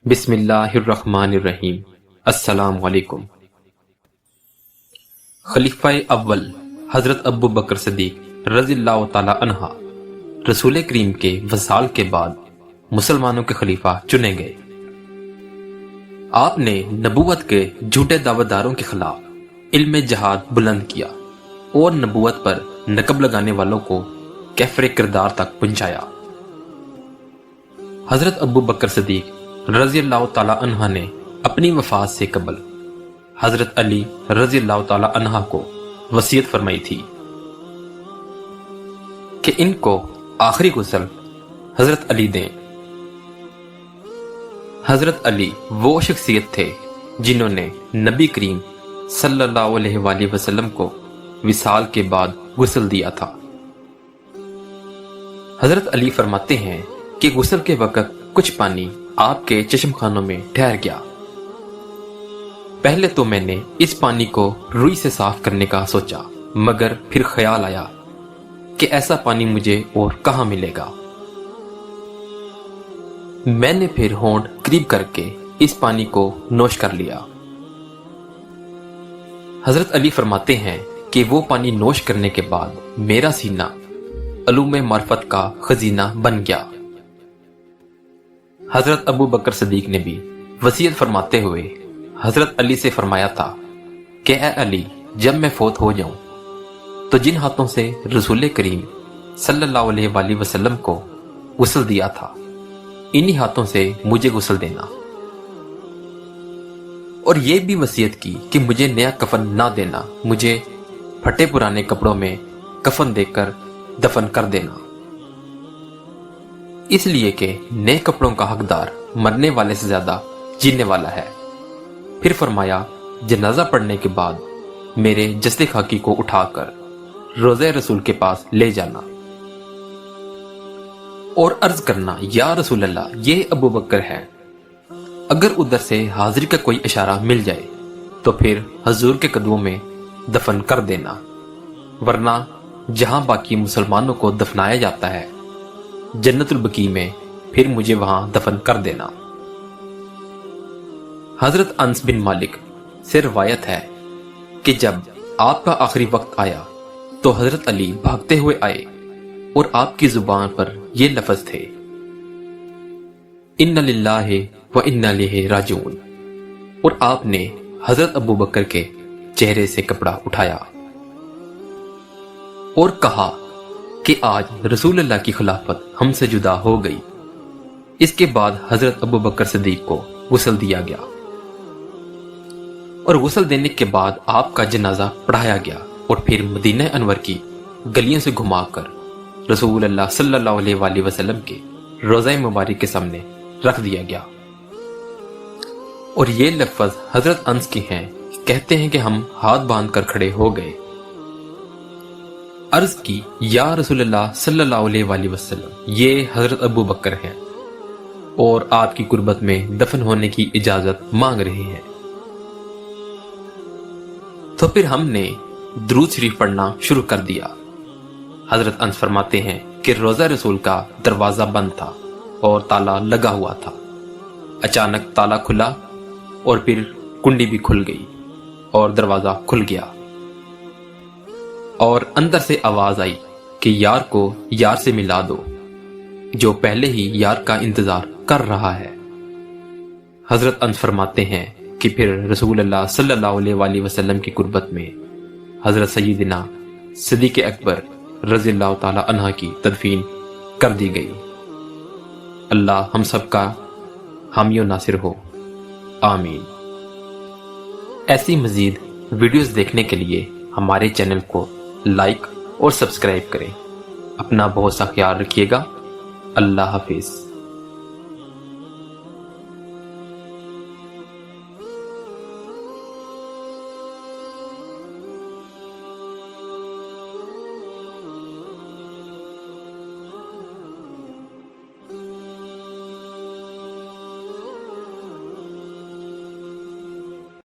बिस्मिल्लाहिर्रहमानिर्रहीम। अस्सलाम वालेकुम। खलीफा अव्वल हजरत अबू बकर सिद्दीक रज़ियल्लाहु ताला अन्हा रसूल करीम के वसाल के बाद मुसलमानों के खलीफा चुने गए। आपने नबूवत के झूठे दावेदारों के खिलाफ इल्म जहाद बुलंद किया और नबूवत पर नकब लगाने वालों को कैफरे किरदार तक पहुंचाया। हजरत अबू बकर सिद्दीक रज़ियल्लाहु ताला अन्हा ने अपनी वफात से कबल हजरत अली रज़ियल्लाहु ताला अन्हा को वसीयत फरमाई थी कि इनको आखिरी गुस्ल हजरत अली दें। हजरत अली वो शख्सियत थे जिन्होंने नबी करीम सल्लल्लाहु अलैहि वसल्लम को विसाल के बाद गुस्ल दिया था। हजरत अली फरमाते हैं कि गुस्ल के वक़्त कुछ पानी आपके चश्मखानों में ठहर गया। पहले तो मैंने इस पानी को रुई से साफ करने का सोचा, मगर फिर ख्याल आया कि ऐसा पानी मुझे और कहां मिलेगा। मैंने फिर होंठ करीब करके इस पानी को नोश कर लिया। हजरत अली फरमाते हैं कि वो पानी नोश करने के बाद मेरा सीना अलूम मार्फत का खजीना बन गया। हजरत अबू बकर सिद्दीक ने भी वसीयत फरमाते हुए हजरत अली से फरमाया था कि ए अली, जब मैं फौत हो जाऊं तो जिन हाथों से रसूल करीम सल्लल्लाहु अलैहि वसल्लम को गुस्ल दिया था, इन्हीं हाथों से मुझे गुस्ल देना। और ये भी वसीयत की कि मुझे नया कफन ना देना, मुझे फटे पुराने कपड़ों में कफन देकर दफन कर देना, इसलिए कि नए कपड़ों का हकदार मरने वाले से ज्यादा जीने वाला है। फिर फरमाया, जनाजा पढ़ने के बाद मेरे जस्ते खाकी को उठाकर रोज़े रसूल के पास ले जाना और अर्ज करना, या रसूल अल्लाह, ये अबू बकर है। अगर उधर से हाजिरी का कोई इशारा मिल जाए तो फिर हजूर के कदमों में दफन कर देना, वरना जहां बाकी मुसलमानों को दफनाया जाता है, जन्नतुल बकी में, फिर मुझे वहां दफन कर देना। हजरत अनस बिन मालिक से रवायत है कि जब आपका आखिरी वक्त आया तो हजरत अली भागते हुए आए और आपकी जुबान पर ये लफ्ज थे, इन्ना लिल्लाहि व इन्ना इलैहि राजिऊन, और आपने हजरत अबू बकर के चेहरे से कपड़ा उठाया और कहा कि आज रसूल अल्लाह की खिलाफत हमसे जुदा हो गई। इसके बाद हजरत अबू बकर सिद्दीक को गुस्ल दिया गया और गुस्ल देने के बाद आपका जनाजा पढ़ाया गया और फिर मदीना अनवर की गलियों से घुमाकर रसूल अल्लाह सल्लल्लाहु अलैहि वसल्लम के रोज़ा मुबारक के सामने रख दिया गया। और ये लफ्ज हजरत अंस के हैं, कहते हैं कि हम हाथ बांध कर खड़े हो गए, अर्ज की, या रसूलुल्लाह सल्लल्लाहु अलैहि वसल्लम, ये हजरत अबू बकर हैं और आपकी कुर्बत में दफन होने की इजाजत मांग रहे हैं। तो फिर हमने दुरूद शरीफ पढ़ना शुरू कर दिया। हजरत अंस फरमाते हैं कि रोज़ा रसूल का दरवाजा बंद था और ताला लगा हुआ था। अचानक ताला खुला और फिर कुंडी भी खुल गई और दरवाजा खुल गया और अंदर से आवाज आई कि यार को यार से मिला दो, जो पहले ही यार का इंतजार कर रहा है। हजरत अंस फरमाते हैं कि फिर रसूल अल्लाह सल्लल्लाहु अलैहि वसल्लम की कुर्बत में हजरत सय्यदना सिद्दीक़ अकबर रज़ियल्लाहु ताला अन्हा की तदफीन कर दी गई। अल्लाह हम सबका हामी और नासिर हो, आमीन। ऐसी मजीद वीडियोस देखने के लिए हमारे चैनल को लाइक और सब्सक्राइब करें। अपना बहुत सा ख्याल रखिएगा। अल्लाह हाफिज।